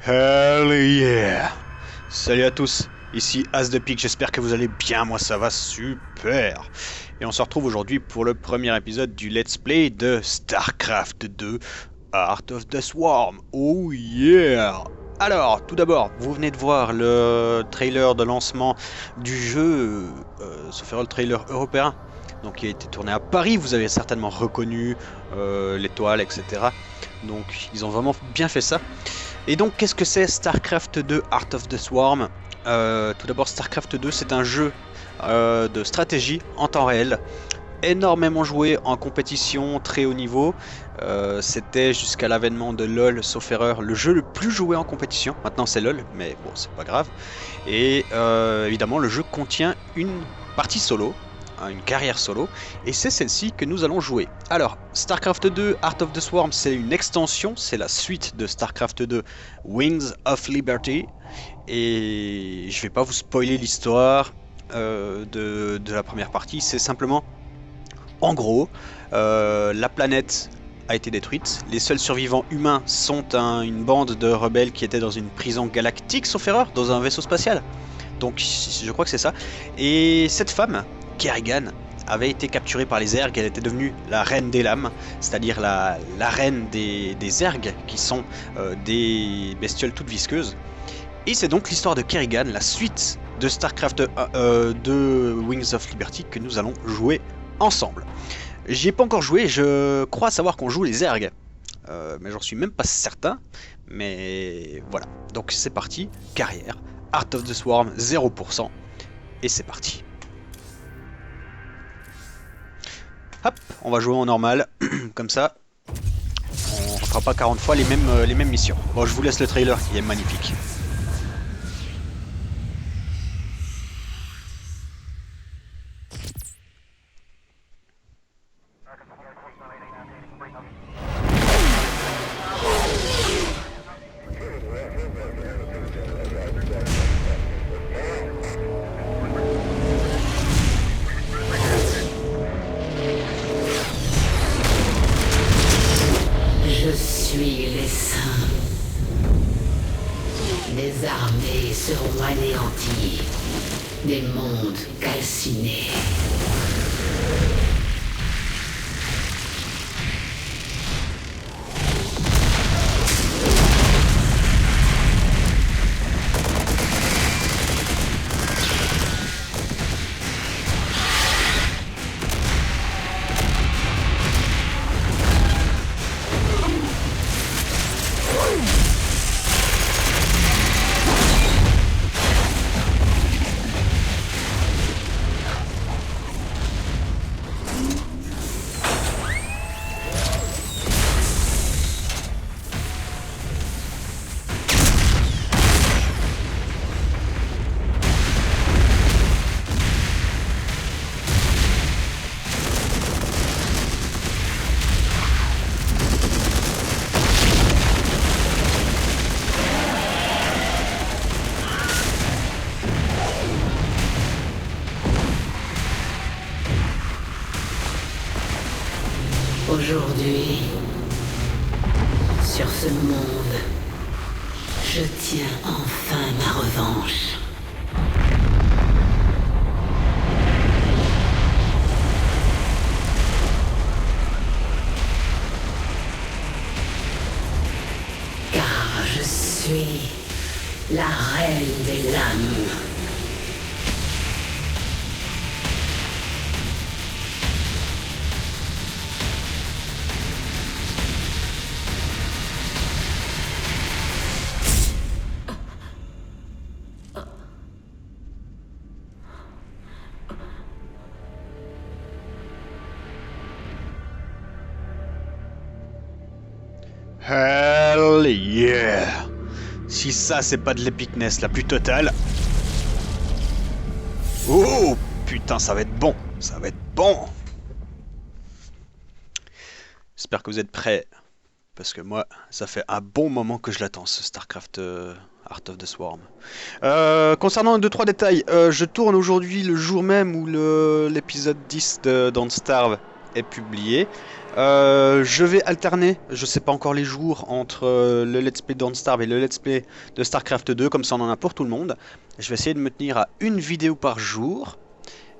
Hell yeah! Salut à tous, ici As de Pique, j'espère que vous allez bien, moi ça va super! Et on se retrouve aujourd'hui pour le premier épisode du Let's Play de StarCraft 2 Heart of the Swarm. Oh yeah! Alors, tout d'abord, vous venez de voir le trailer de lancement du jeu, sauf erreur le trailer européen, donc qui a été tourné à Paris, vous avez certainement reconnu l'étoile, etc. Donc ils ont vraiment bien fait ça. Et donc qu'est-ce que c'est StarCraft 2 Heart of the Swarm? Tout d'abord, StarCraft 2 c'est un jeu de stratégie en temps réel, énormément joué en compétition, très haut niveau. C'était jusqu'à l'avènement de LoL, sauf erreur, le jeu le plus joué en compétition. Maintenant c'est LoL, mais bon, c'est pas grave. Et évidemment le jeu contient une partie solo, une carrière solo, et c'est celle-ci que nous allons jouer. Alors, StarCraft 2 Heart of the Swarm, c'est une extension, c'est la suite de StarCraft 2 Wings of Liberty, et je vais pas vous spoiler l'histoire de la première partie, c'est simplement, en gros, la planète a été détruite, les seuls survivants humains sont une bande de rebelles qui étaient dans une prison galactique, sauf erreur, dans un vaisseau spatial. Donc je crois que c'est ça, et cette femme, Kerrigan, avait été capturée par les Zergs. Elle était devenue la reine des lames, c'est-à-dire la reine des Zergs, qui sont des bestioles toutes visqueuses. Et c'est donc l'histoire de Kerrigan, la suite de StarCraft 2 Wings of Liberty, que nous allons jouer ensemble. J'y ai pas encore joué, je crois savoir qu'on joue les Zergs, mais j'en suis même pas certain. Mais voilà, donc c'est parti, carrière, Heart of the Swarm 0%, et c'est parti. Hop, on va jouer en normal, comme ça, on ne fera pas 40 fois les mêmes missions. Bon, je vous laisse le trailer qui est magnifique. Je suis l'essaim. Des armées seront anéanties, des mondes calcinés. Aujourd'hui, sur ce monde, je tiens enfin ma revanche. Car je suis la reine des lames. Hell yeah! Si ça c'est pas de l'épicness la plus totale. Oh putain, ça va être bon! Ça va être bon! J'espère que vous êtes prêts. Parce que moi, ça fait un bon moment que je l'attends, ce StarCraft Heart of the Swarm. Concernant 2-3 détails, je tourne aujourd'hui le jour même où l'épisode 10 de Don't Starve est publié. Je vais alterner, je sais pas encore les jours, entre le Let's Play Don't Starve et le Let's Play de StarCraft 2, comme ça on en a pour tout le monde. Je vais essayer de me tenir à une vidéo par jour.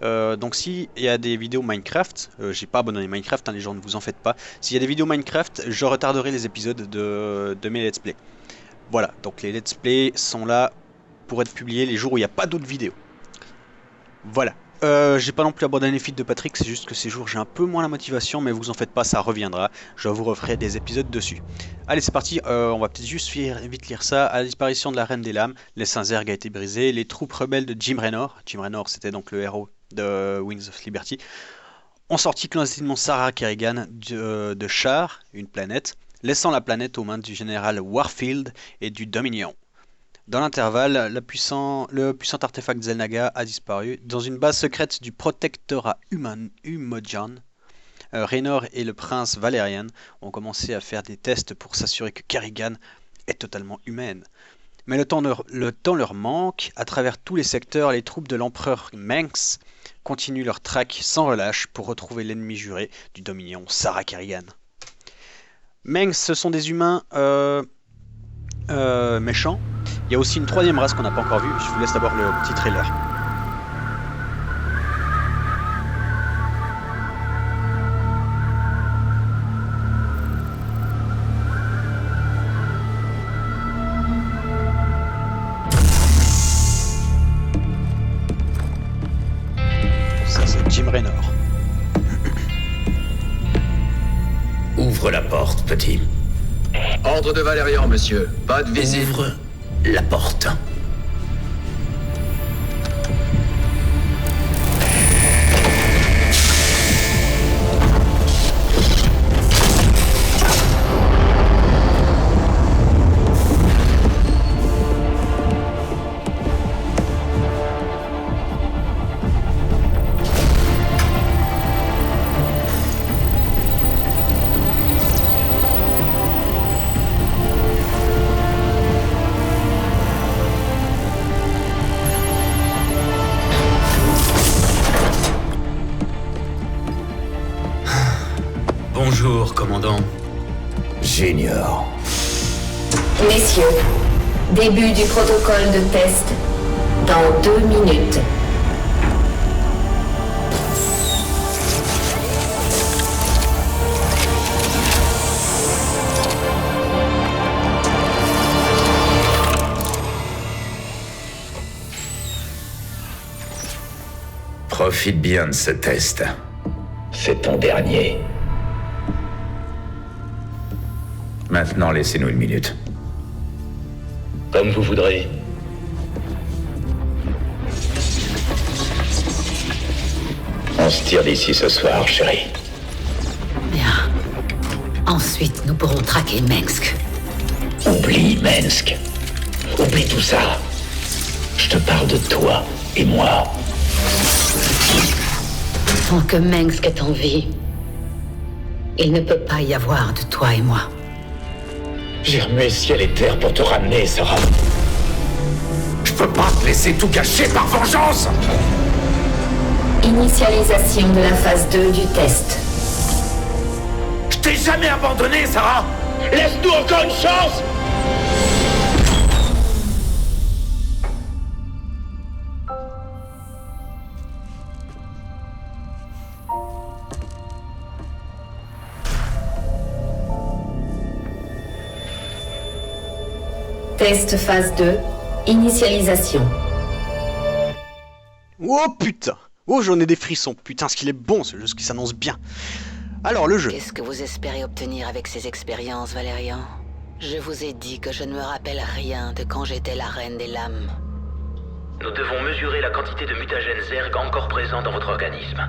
Donc si il y a des vidéos Minecraft, j'ai pas abandonné Minecraft, hein, les gens ne vous en faites pas. S'il y a des vidéos Minecraft, je retarderai les épisodes de mes Let's Play. Voilà, donc les Let's Play sont là pour être publiés les jours où il n'y a pas d'autres vidéos. Voilà. J'ai pas non plus abandonné les feeds de Patrick, c'est juste que ces jours j'ai un peu moins la motivation, mais vous en faites pas, ça reviendra. Je vous referai des épisodes dessus. Allez, c'est parti, on va peut-être juste vite lire ça. À la disparition de la Reine des Lames, l'essaim Zerg a été brisé, les troupes rebelles de Jim Raynor, c'était donc le héros de Wings of Liberty, ont sorti clandestinement Sarah Kerrigan de Char, une planète, laissant la planète aux mains du général Warfield et du Dominion. Dans l'intervalle, le puissant artefact Xel'Naga a disparu. Dans une base secrète du protectorat Umojan, Raynor et le prince Valerian ont commencé à faire des tests pour s'assurer que Kerrigan est totalement humaine. Mais le temps leur manque. À travers tous les secteurs, les troupes de l'empereur Mengs continuent leur traque sans relâche pour retrouver l'ennemi juré du Dominion, Sarah Kerrigan. Mengs, ce sont des humains méchants. Il y a aussi une troisième race qu'on n'a pas encore vue. Je vous laisse d'abord le petit trailer. Ça c'est Jim Raynor. Ouvre la porte, petit. Ordre de Valérian, monsieur. Pas de visite. Ouvre la porte. Bonjour, commandant. J'ignore. Messieurs, début du protocole de test dans 2 minutes. Profite bien de ce test. C'est ton dernier. Maintenant, laissez-nous une minute. Comme vous voudrez. On se tire d'ici ce soir, chérie. Bien. Ensuite, nous pourrons traquer Mengsk. Oublie Mensk. Oublie tout ça. Je te parle de toi et moi. Tant que Mengsk est en vie, il ne peut pas y avoir de toi et moi. J'ai remué ciel et terre pour te ramener, Sarah. Je peux pas te laisser tout gâcher par vengeance! Initialisation de la phase 2 du test. Je t'ai jamais abandonné, Sarah. Laisse-nous encore une chance! Test phase 2, initialisation. Oh putain! Oh, j'en ai des frissons. Putain, ce qu'il est bon, ce jeu, ce qui s'annonce bien. Alors, le jeu. Qu'est-ce que vous espérez obtenir avec ces expériences, Valérian? Je vous ai dit que je ne me rappelle rien de quand j'étais la reine des lames. Nous devons mesurer la quantité de mutagènes Zerg encore présents dans votre organisme.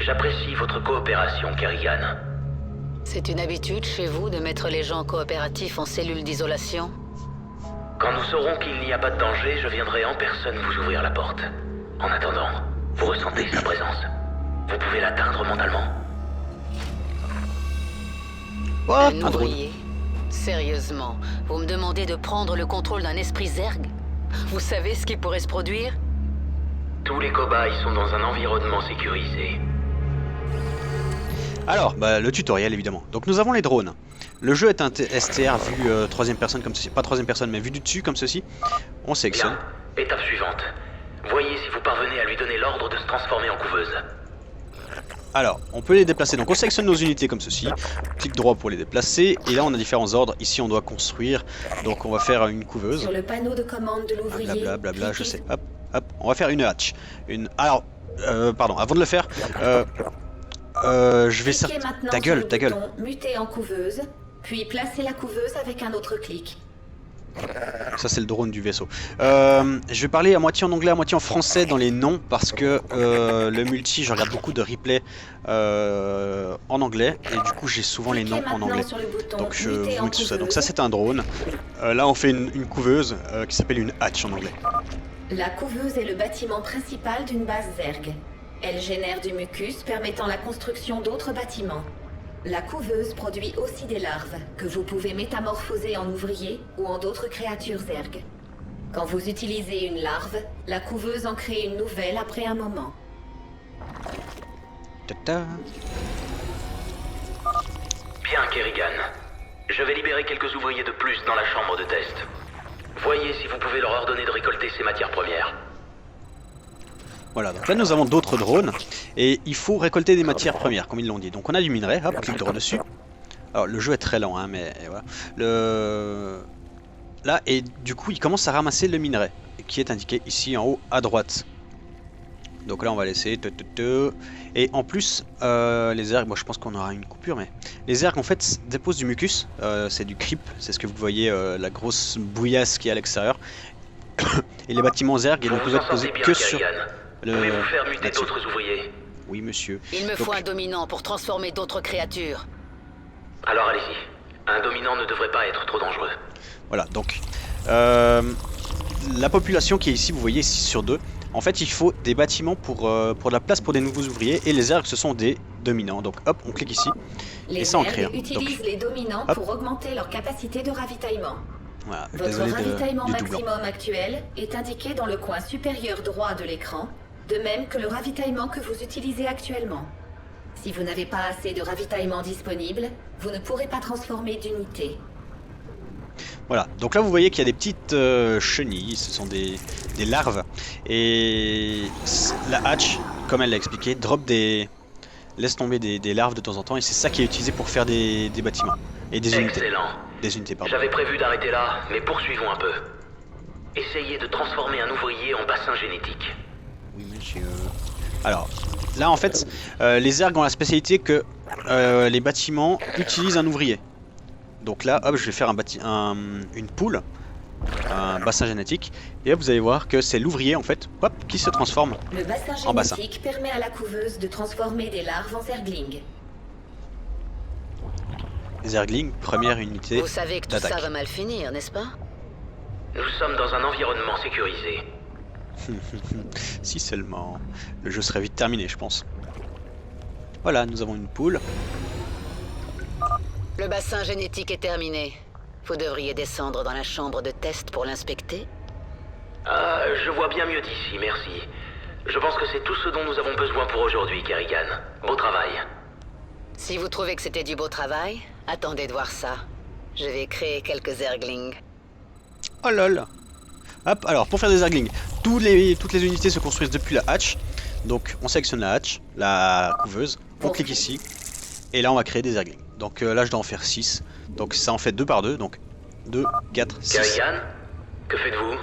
J'apprécie votre coopération, Kerrigan. C'est une habitude chez vous de mettre les gens coopératifs en cellules d'isolation? Quand nous saurons qu'il n'y a pas de danger, je viendrai en personne vous ouvrir la porte. En attendant, vous ressentez sa présence. Vous pouvez l'atteindre mentalement. Oh, Un un drone. ouvrier? Sérieusement, vous me demandez de prendre le contrôle d'un esprit Zerg? Vous savez ce qui pourrait se produire? Tous les cobayes sont dans un environnement sécurisé. Alors, bah, le tutoriel évidemment. Donc nous avons les drones. Le jeu est un STR vu troisième personne comme ceci. Pas troisième personne, mais vu du dessus comme ceci. On sélectionne. Bien. Étape suivante. Voyez si vous parvenez à lui donner l'ordre de se transformer en couveuse. Alors, on peut les déplacer. Donc on sélectionne nos unités comme ceci. Clic droit pour les déplacer. Et là on a différents ordres. Ici on doit construire. Donc on va faire une couveuse. Sur le panneau de commande de l'ouvrier. Blablabla, je sais. Hop, hop. On va faire une hatch. Alors, pardon, avant de le faire, je vais Cliquez maintenant Ta gueule, sur le bouton muter en couveuse, puis placez la couveuse avec un autre clic. Ça c'est le drone du vaisseau. Je vais parler à moitié en anglais, à moitié en français dans les noms parce que le multi, je regarde beaucoup de replays en anglais et du coup j'ai souvent les noms en anglais. Donc je vous mets tout ça. Donc ça c'est un drone. Là on fait une couveuse qui s'appelle une hatch en anglais. La couveuse est le bâtiment principal d'une base Zerg. Elle génère du mucus permettant la construction d'autres bâtiments. La couveuse produit aussi des larves, que vous pouvez métamorphoser en ouvriers ou en d'autres créatures Zerg. Quand vous utilisez une larve, la couveuse en crée une nouvelle après un moment. Ta-ta. Bien, Kerrigan. Je vais libérer quelques ouvriers de plus dans la chambre de test. Voyez si vous pouvez leur ordonner de récolter ces matières premières. Voilà, donc là nous avons d'autres drones et il faut récolter des matières premières comme ils l'ont dit. Donc on a du minerai, hop, clic droit dessus. Alors le jeu est très lent hein, mais voilà. Là et du coup il commence à ramasser le minerai qui est indiqué ici en haut à droite. Donc là on va laisser et en plus les Zerg, moi je pense qu'on aura une coupure mais les Zerg en fait déposent du mucus, c'est du creep, c'est ce que vous voyez la grosse bouillasse qui est à l'extérieur. Et les bâtiments Zerg ils ne peuvent être posés que sur Pouvez-vous faire muter d'autres ouvriers? Oui monsieur. Il me faut un dominant pour transformer d'autres créatures. Alors allez-y. Un dominant ne devrait pas être trop dangereux. Voilà, donc la population qui est ici, vous voyez 6 sur 2. En fait, il faut des bâtiments pour de la place pour des nouveaux ouvriers. Et les Zerg, ce sont des dominants. Donc hop, on clique ici. Les et ça en Zerg crée un. utilisent Donc, les dominants hop. pour augmenter leur capacité de ravitaillement. Voilà, Votre désolé ravitaillement du doublant. maximum actuel est indiqué dans le coin supérieur droit de l'écran, de même que le ravitaillement que vous utilisez actuellement. Si vous n'avez pas assez de ravitaillement disponible, vous ne pourrez pas transformer d'unité. Voilà, donc là vous voyez qu'il y a des petites chenilles, ce sont des larves. Et la hatch, comme elle l'a expliqué, laisse tomber des larves de temps en temps. Et c'est ça qui est utilisé pour faire des bâtiments et des unités. Excellent. Des unités, pardon. J'avais prévu d'arrêter là, mais poursuivons un peu. Essayez de transformer un ouvrier en bassin génétique. Oui, monsieur. Alors, là en fait, les Zerg ont la spécialité que les bâtiments utilisent un ouvrier. Donc là, hop, je vais faire une poule, un bassin génétique, et hop, vous allez voir que c'est l'ouvrier en fait, hop, qui se transforme Le bassin en bassin. génétique permet à la couveuse de transformer des larves en zerglings. Zergling, première unité Vous savez que tout ça d'attaque. va mal finir, n'est-ce pas? Nous sommes dans un environnement sécurisé. Si seulement, le jeu serait vite terminé, je pense. Voilà, nous avons une poule. Le bassin génétique est terminé. Vous devriez descendre dans la chambre de test pour l'inspecter. Je vois bien mieux d'ici, merci. Je pense que c'est tout ce dont nous avons besoin pour aujourd'hui, Kerrigan. Beau travail. Si vous trouvez que c'était du beau travail, attendez de voir ça. Je vais créer quelques Zerglings. Oh lol. Hop, alors pour faire des Zerglings, toutes les unités se construisent depuis la hatch. Donc on sélectionne la hatch, la couveuse, on clique ici. Et là on va créer des Zerglings. Donc là je dois en faire 6. Donc ça en fait 2 par 2, donc 2, 4, 6. Kerrigan, que faites-vous?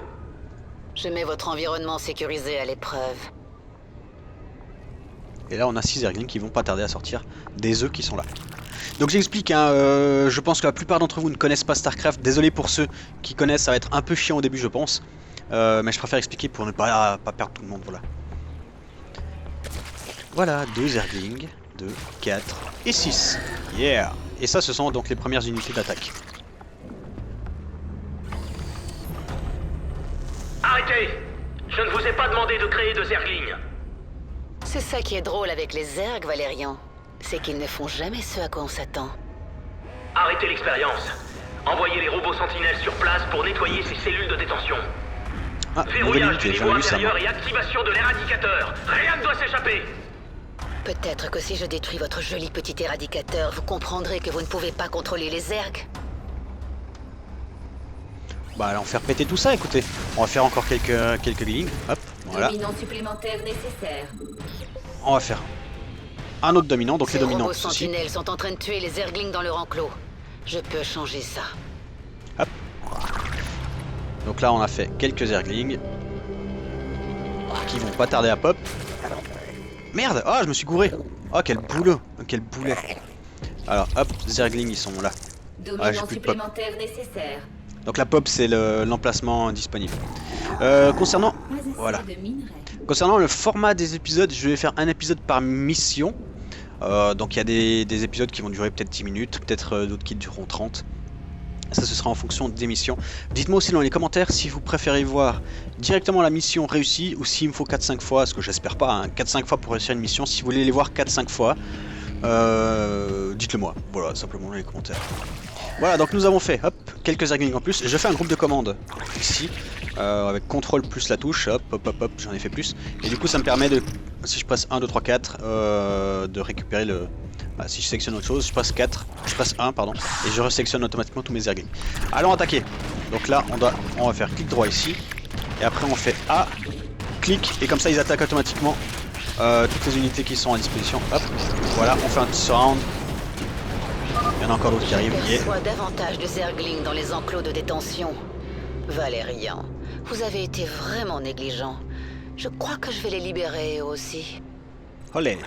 Je mets votre environnement sécurisé à l'épreuve. Et là on a 6 Zerglings qui vont pas tarder à sortir des œufs qui sont là. Donc j'explique, hein, je pense que la plupart d'entre vous ne connaissent pas StarCraft. Désolé pour ceux qui connaissent, ça va être un peu chiant au début je pense. Mais je préfère expliquer pour ne pas perdre tout le monde, voilà. Voilà, 2 Zerglings, 2, 4 et 6. Yeah. Et ça ce sont donc les premières unités d'attaque. Arrêtez! Je ne vous ai pas demandé de créer de Zerglings. C'est ça qui est drôle avec les Zergs, Valérian. C'est qu'ils ne font jamais ce à quoi on s'attend. Arrêtez l'expérience. Envoyez les robots sentinelles sur place pour nettoyer ces cellules de détention. Ah, Verrouillage du niveau vu ça, intérieur et activation de l'éradicateur. Rien ne doit s'échapper. Peut-être que si je détruis votre joli petit éradicateur, vous comprendrez que vous ne pouvez pas contrôler les Zergs. Bah allons faire péter tout ça, écoutez. On va faire encore quelques lignes. Hop, voilà. Dominant supplémentaire nécessaire. On va faire un autre dominant, donc Ces les dominants robots ceci. sentinelles sont en train de tuer les Zerglings dans leur enclos. Je peux changer ça. Hop. Donc là on a fait quelques Zerglings qui vont pas tarder à pop. Merde, oh je me suis gouré. Oh quel boulot, quel boulet. Alors hop, Zerglings ils sont là. Dominant j'ai plus de pop. supplémentaire nécessaire. Donc la pop c'est l'emplacement disponible. Concernant voilà. De minerais. Concernant le format des épisodes, je vais faire un épisode par mission. Donc il y a des épisodes qui vont durer peut-être 10 minutes, peut-être d'autres qui dureront 30. Ça ce sera en fonction des missions. Dites-moi aussi dans les commentaires si vous préférez voir directement la mission réussie ou s'il me faut 4-5 fois, ce que j'espère pas, hein, 4-5 fois pour réussir une mission. Si vous voulez les voir 4-5 fois, dites-le moi, voilà, simplement dans les commentaires. Voilà, donc nous avons fait, hop, quelques Zerglings en plus. Je fais un groupe de commandes ici, avec CTRL plus la touche, hop, hop, hop, hop, j'en ai fait plus. Et du coup ça me permet de, si je presse 1, 2, 3, 4, de récupérer le... Bah, si je sélectionne autre chose, je passe 4, je passe 1, pardon, et je resélectionne automatiquement tous mes Zerglings. Allons attaquer. Donc là, on va faire clic droit ici, et après on fait A, clic, et comme ça ils attaquent automatiquement toutes les unités qui sont à disposition. Hop, voilà, on fait un petit surround. Il y en a encore d'autres qui arrivent. Je perçois davantage de Zerglings dans les enclos de détention. Valérian, vous avez été vraiment négligent. Je crois que je vais les libérer eux aussi. Olé.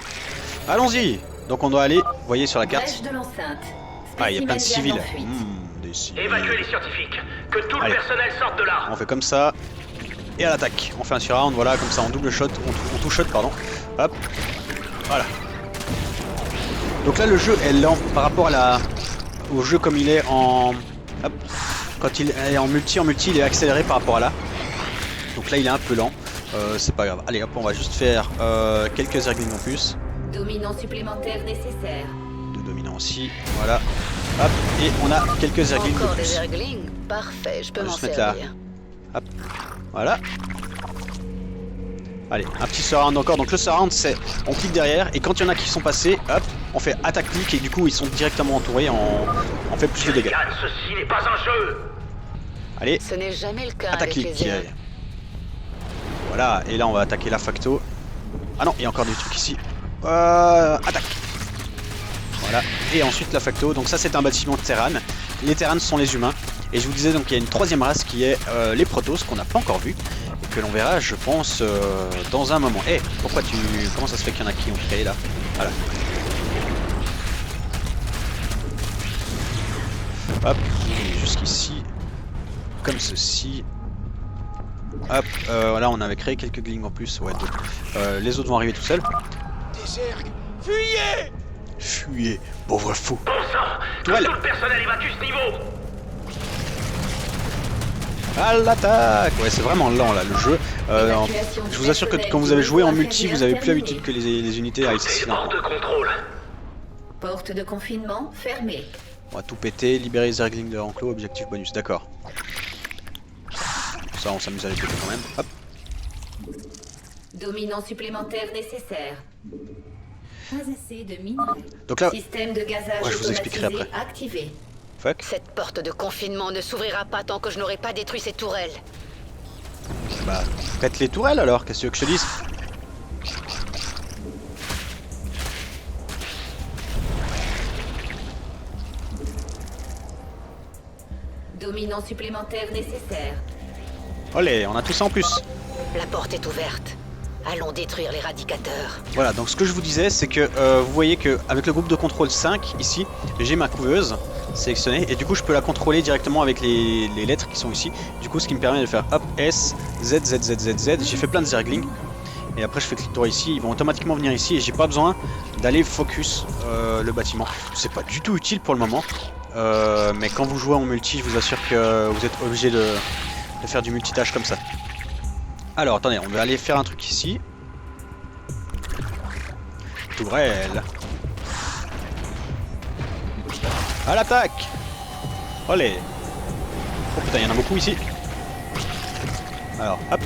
Allons-y. Donc on doit aller, vous voyez sur la carte. Brèche de l'enceinte. Ah, il y a plein de Spécimen civils. en fuite. Des civils. Évacuez les scientifiques. Que tout Allez. le personnel sorte de là. On fait comme ça. Et à l'attaque. On fait un surround, voilà, comme ça en double shot, on touche shot, pardon. Hop. Voilà. Donc là le jeu est lent par rapport au jeu comme il est en... Hop. Quand il est en multi, il est accéléré par rapport à là. Donc là il est un peu lent. C'est pas grave. Allez hop, on va juste faire quelques Zerglings en plus. Dominant supplémentaire nécessaire. Deux dominants aussi. Voilà. Hop. Et on a quelques Zerglings de Encore des plus. Zerglings? Parfait, je peux On va m'en juste mettre là. servir. Hop. Voilà. Allez, un petit surround encore. Donc le surround c'est on clique derrière et quand il y en a qui sont passés, hop, on fait attaque clic et du coup ils sont directement entourés, on fait plus de dégâts. Kerrigan, ceci n'est pas un jeu. Allez, Ce n'est jamais le cas attaque avec les clic. Zergs. Voilà, et là on va attaquer la facto. Ah non, il y a encore des trucs ici. Attaque. Voilà, et ensuite la facto. Donc ça c'est un bâtiment Terran. Les Terrans sont les humains. Et je vous disais donc il y a une troisième race qui est les Protoss qu'on n'a pas encore vu. Et que l'on verra je pense dans un moment. Eh, pourquoi comment ça se fait qu'il y en a qui ont créé là? Voilà. Hop, jusqu'ici. Comme ceci. Hop, voilà on avait créé quelques glings en plus. Ouais, deux. Les autres vont arriver tout seuls. Des Zergs, fuyez! Fuyez, pauvre fou. Bon sang. Que Tourelle. tout le personnel évacue ce niveau. À l'attaque. Ouais, c'est vraiment lent là le jeu. Je vous assure que quand vous avez joué en multi, vous avez plus l'habitude que les unités aillent si C'est hors lentement. de contrôle. Porte de confinement fermée. On va tout péter, libérer les Zerglings de l'enclos, objectif bonus, d'accord. Ça on s'amuse à les péter quand même. Hop. Dominant supplémentaire nécessaire. Pas assez de minerais. Donc là, Système de gazage ouais, je vous expliquerai automatisé après. activé. Fuck. Cette porte de confinement ne s'ouvrira pas tant que je n'aurai pas détruit ces tourelles. Bah, pète les tourelles alors, qu'est-ce que tu veux que je te dise? Dominant supplémentaire nécessaire. Olé, on a tout ça en plus. La porte est ouverte. Allons détruire l'éradicateur. Voilà, donc ce que je vous disais, c'est que vous voyez qu'avec le groupe de contrôle 5, ici, j'ai ma couveuse sélectionnée, et du coup je peux la contrôler directement avec les lettres qui sont ici. Du coup, ce qui me permet de faire hop, S, Z, Z, Z, Z, Z. J'ai fait plein de zerglings. Et après je fais clic droit ici, ils vont automatiquement venir ici, et j'ai pas besoin d'aller focus le bâtiment. C'est pas du tout utile pour le moment. Mais quand vous jouez en multi, je vous assure que vous êtes obligé de faire du multitâche comme ça. Alors attendez, on va aller faire un truc ici. Tourelle. À l'attaque. Olé. Oh putain, il y en a beaucoup ici. Alors, hop.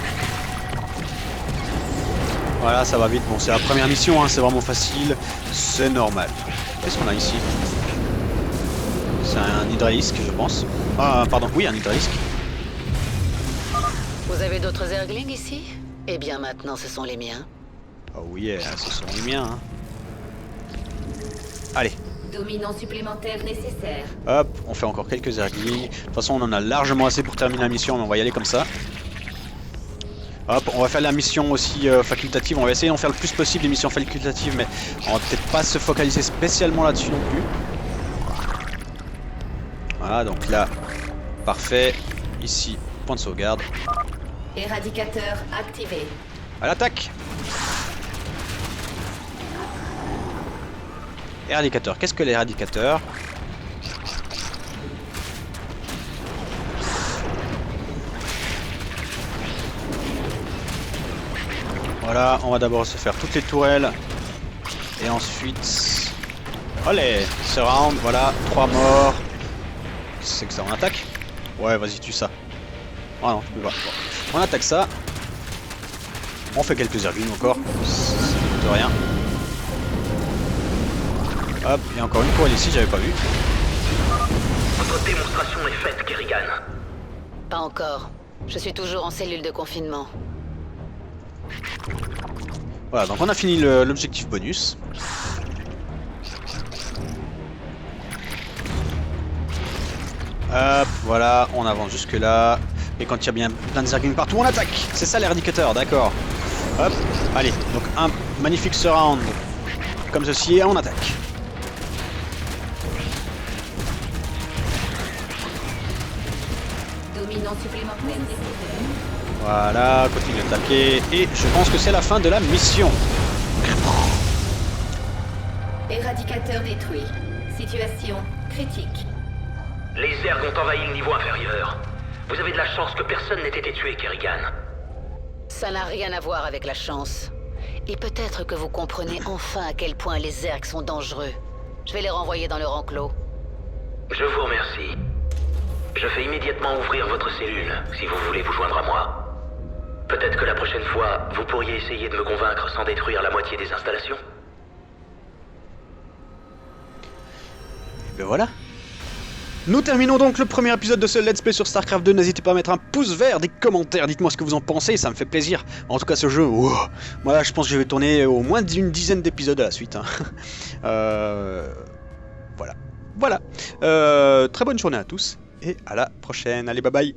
Voilà, ça va vite. Bon, c'est la première mission, hein, c'est vraiment facile. C'est normal. Qu'est-ce qu'on a ici? C'est un hydralisque, je pense. Ah, pardon, oui, un hydralisque. Vous avez d'autres zerglings ici? Eh bien maintenant, ce sont les miens. Oh oui, ce sont les miens. Hein. Allez, Dominant supplémentaire nécessaire. hop, on fait encore quelques zerglings. De toute façon, on en a largement assez pour terminer la mission, mais on va y aller comme ça. Hop, on va faire la mission aussi facultative. On va essayer d'en faire le plus possible des missions facultatives, mais on va peut-être pas se focaliser spécialement là-dessus non plus. Voilà, donc là, parfait. Ici, point de sauvegarde. Éradicateur activé. À l'attaque! Éradicateur. Qu'est-ce que l'éradicateur? Voilà, on va d'abord se faire toutes les tourelles. Et ensuite... Allez, ce round, voilà, 3 morts. Qu'est-ce que c'est que ça? On attaque? Ouais, vas-y, tue ça. Ah non, tu peux pas. Bon. On attaque ça. On fait quelques zerglings encore. De rien. Hop, il y a encore une tourelle ici, j'avais pas vu. Votre démonstration est faite, Kerrigan. Pas encore. Je suis toujours en cellule de confinement. Voilà, donc on a fini l'objectif bonus. Hop, voilà, on avance jusque là. Et quand il y a bien plein de zerglings partout, on attaque. C'est ça l'éradicateur, d'accord. Hop, allez, donc un magnifique surround comme ceci et on attaque. Dominant supplémentaire nécessaire. Voilà, continue d'attaquer. Et je pense que c'est la fin de la mission. Éradicateur détruit. Situation critique. Les Zergs ont envahi le niveau inférieur. Vous avez de la chance que personne n'ait été tué, Kerrigan. Ça n'a rien à voir avec la chance. Et peut-être que vous comprenez enfin à quel point les Zergs sont dangereux. Je vais les renvoyer dans leur enclos. Je vous remercie. Je fais immédiatement ouvrir votre cellule, si vous voulez vous joindre à moi. Peut-être que la prochaine fois, vous pourriez essayer de me convaincre sans détruire la moitié des installations. Et ben voilà. Nous terminons donc le premier épisode de ce Let's Play sur StarCraft 2. N'hésitez pas à mettre un pouce vert, des commentaires, dites-moi ce que vous en pensez, ça me fait plaisir. En tout cas ce jeu, wow. Moi je pense que je vais tourner au moins d'une dizaine d'épisodes à la suite. Hein. Voilà. Voilà. Très bonne journée à tous et à la prochaine. Allez, bye bye.